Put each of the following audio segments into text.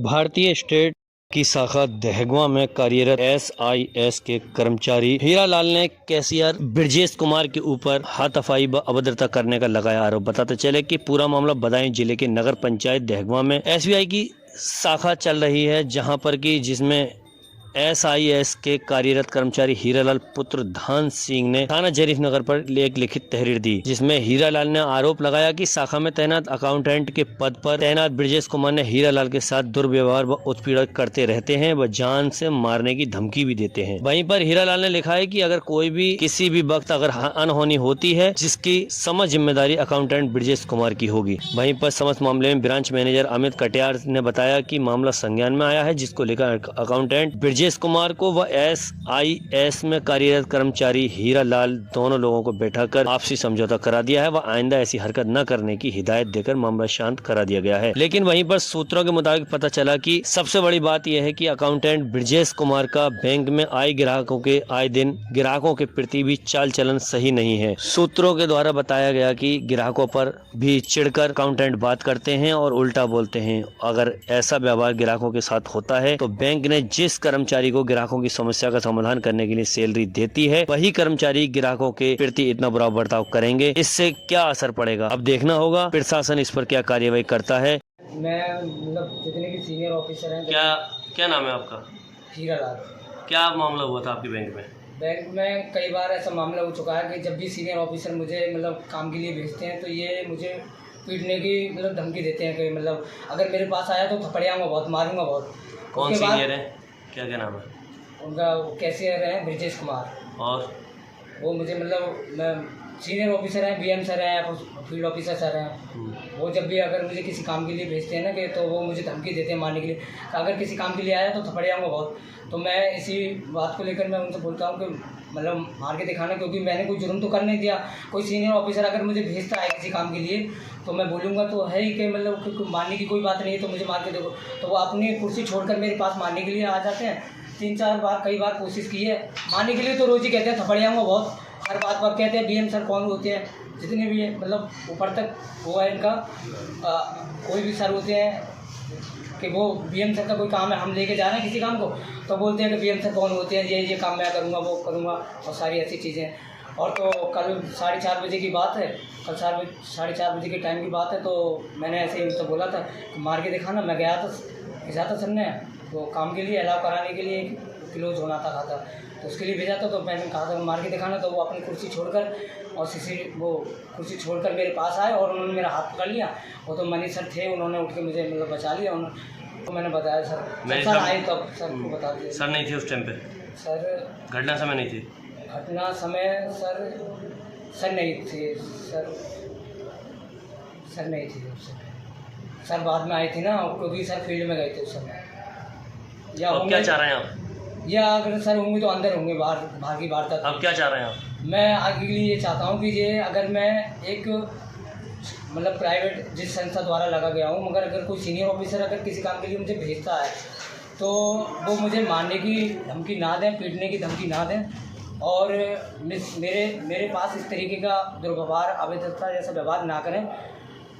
भारतीय स्टेट की शाखा दहगवा में कार्यरत SIS के कर्मचारी हीरालाल ने कैशियर ब्रजेश कुमार के ऊपर हाथापाई व अभद्रता करने का लगाया आरोप। बताते चले कि पूरा मामला बदायूं जिले के नगर पंचायत दहगवा में SBI की शाखा चल रही है, जहां पर कि जिसमें SIS के कार्यरत कर्मचारी हीरालाल पुत्र धान सिंह ने थाना जरीफ नगर पर एक लिखित तहरीर दी, जिसमें हीरालाल ने आरोप लगाया कि शाखा में तैनात अकाउंटेंट के पद पर तैनात ब्रजेश कुमार ने हीरालाल के साथ दुर्व्यवहार व उत्पीड़न करते रहते हैं व जान से मारने की धमकी भी देते हैं। वहीं पर हीरालाल ने लिखा है कि अगर कोई भी किसी भी वक्त अगर अनहोनी होती है, जिसकी समस्त जिम्मेदारी अकाउंटेंट ब्रजेश कुमार की होगी। वहीं पर समस्त मामले में ब्रांच मैनेजर अमित कटियार ने बताया कि मामला संज्ञान में आया है, जिसको लेकर अकाउंटेंट ब्रजेश कुमार को व SIS में कार्यरत कर्मचारी हीरालाल दोनों लोगों को बैठाकर आपसी समझौता करा दिया है व आइंदा ऐसी हरकत न करने की हिदायत देकर मामला शांत करा दिया गया है। लेकिन वहीं पर सूत्रों के मुताबिक पता चला कि सबसे बड़ी बात यह है कि अकाउंटेंट ब्रजेश कुमार का बैंक में आए दिन ग्राहकों के प्रति भी चाल चलन सही नहीं है। सूत्रों के द्वारा बताया गया कि ग्राहकों पर भी चिढ़कर अकाउंटेंट बात करते हैं और उल्टा बोलते हैं। अगर ऐसा व्यवहार ग्राहकों के साथ होता है तो बैंक ने जिस कर्मचारी को ग्राहकों की समस्या का समाधान करने के लिए सैलरी देती है, वही कर्मचारी ग्राहकों के प्रति इतना बुरा बर्ताव करेंगे। इससे क्या असर पड़ेगा, अब देखना होगा प्रशासन इस पर क्या कार्यवाही करता है। मैं मतलब जितने भी सीनियर ऑफिसर हैं। क्या नाम है आपका? हीरालाल। क्या मामला हुआ था आपके बैंक में? बैंक में कई बार ऐसा मामला हो चुका है कि जब भी सीनियर ऑफिसर मुझे मतलब काम के लिए भेजते हैं तो ये मुझे पीटने की मतलब धमकी देते हैं कि मतलब अगर मेरे पास आया तो थपड़ियाऊंगा बहुत, मारूंगा बहुत। कौन सीनियर है? क्या नाम है उनका? कैशियर है ब्रजेश कुमार। और वो मुझे मतलब सीनियर ऑफिसर हैं, BM सर हैं, फील्ड ऑफिसर सर हैं। वो जब भी अगर मुझे किसी काम के लिए भेजते हैं ना कि तो वो मुझे धमकी देते हैं मारने के लिए। तो अगर किसी काम के लिए आया तो थपड़ियाऊंगा बहुत। तो मैं इसी बात को लेकर मैं उनसे बोलता हूँ कि मतलब मार के दिखाना, क्योंकि मैंने कोई जुर्म तो कर नहीं दिया। कोई सीनियर ऑफिसर अगर मुझे भेजता है किसी काम के लिए तो मैं बोलूँगा तो है ही कि मतलब मारने की कोई बात नहीं है तो मुझे मार के देखो। तो वो अपनी कुर्सी छोड़कर मेरे पास मारने के लिए आ जाते हैं। 3-4 बार कई बार कोशिश की है मारने के लिए, तो रोज़ ही कहते हैं थपड़ियाऊंगा बहुत। हर बात पर कहते हैं BM सर कौन होते हैं, जितने भी है मतलब ऊपर तक वो है इनका कोई भी सर होते हैं कि वो BM सर का कोई काम है, हम लेके जा रहे हैं किसी काम को तो बोलते हैं कि BM सर कौन होते हैं, ये काम मैं करूँगा, वो करूँगा और सारी ऐसी चीज़ें। और तो कल 4:30 बजे की बात है, कल 4:30 बजे के टाइम की बात है। तो मैंने ऐसे ही उनसे बोला था कि मार के दिखाना। मैं गया था सर ने तो काम के लिए अलाउ कराने के लिए 1 किलो होना था खाता, तो उसके लिए भेजा था। तो मैंने कहा था मार के दिखाना, तो वो अपनी कुर्सी छोड़कर और वो कुर्सी छोड़कर मेरे पास आए और उन्होंने मेरा हाथ पकड़ लिया। वो तो मनीष सर थे, उन्होंने उठ के मुझे मतलब बचा लिया। तो मैंने बताया सर आए तब सर को बता दिया। सर नहीं थे उस टाइम पे? सर घटना समय नहीं थी? घटना समय सर नहीं थे। सर नहीं थे सर बाद में आए थे ना, क्योंकि सर फील्ड में गए थे उस समय। या अब क्या चाह रहे हैं आप? या अगर सर होंगे तो अंदर होंगे, बाहर की बात तक। अब क्या चाह रहे हैं आप? मैं आगे के लिए ये चाहता हूँ कि ये अगर मैं एक मतलब प्राइवेट जिस संस्था द्वारा लगा गया हूँ, मगर अगर कोई सीनियर ऑफिसर अगर किसी काम के लिए मुझे भेजता है तो वो मुझे मारने की धमकी ना दें, पीटने की धमकी ना दें और मेरे पास इस तरीके का दुर्व्यवहार, अभद्रता जैसा व्यवहार ना करें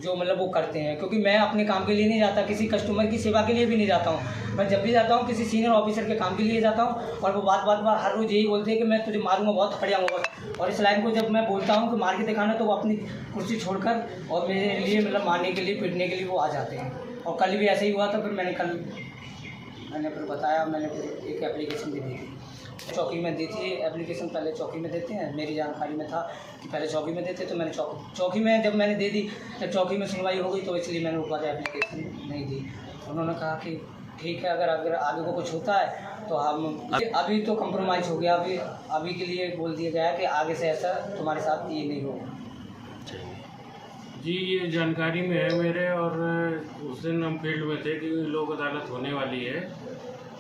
जो मतलब वो करते हैं। क्योंकि मैं अपने काम के लिए नहीं जाता, किसी कस्टमर की सेवा के लिए भी नहीं जाता हूँ। मैं जब भी जाता हूँ किसी सीनियर ऑफिसर के काम के लिए जाता हूँ और वो बात हर रोज़ यही बोलते हैं कि मैं तुझे मारूंगा बहुत, थपड़ियाऊंगा बहुत। और इस लाइन को जब मैं बोलता हूँ कि मार के दिखाना, तो वो अपनी कुर्सी छोड़कर और मेरे लिए मतलब मारने के लिए, पीटने के लिए वो आ जाते हैं। और कल भी ऐसे ही हुआ था। फिर मैंने फिर बताया, मैंने फिर एक एप्लीकेशन भी दी थी, चौकी में दी थी एप्लीकेशन। पहले चौकी में देते हैं, मेरी जानकारी में था कि पहले चौकी में देते, तो मैंने चौकी में जब मैंने दे दी तो चौकी में सुनवाई हो गई, तो इसलिए मैंने ऊपर एप्लीकेशन नहीं दी। उन्होंने कहा कि ठीक है, अगर आगे को कुछ होता है तो हम अभी तो कंप्रोमाइज़ हो गया। अभी के लिए बोल दिया गया कि आगे से ऐसा तुम्हारे साथ ये नहीं होगा। जी, ये जानकारी में है मेरे, और उस दिन हम फील्ड में थे कि लोक अदालत होने वाली है।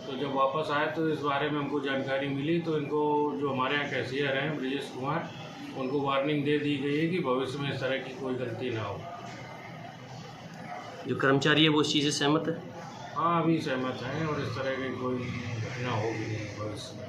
तो जब वापस आए तो इस बारे में हमको जानकारी मिली, तो इनको जो हमारे यहाँ कैशियर हैं ब्रजेश कुमार, उनको वार्निंग दे दी गई है कि भविष्य में इस तरह की कोई गलती ना हो। जो कर्मचारी है वो इस चीज़ से सहमत है? हाँ, अभी सहमत हैं और इस तरह की कोई घटना होगी नहीं भविष्य में।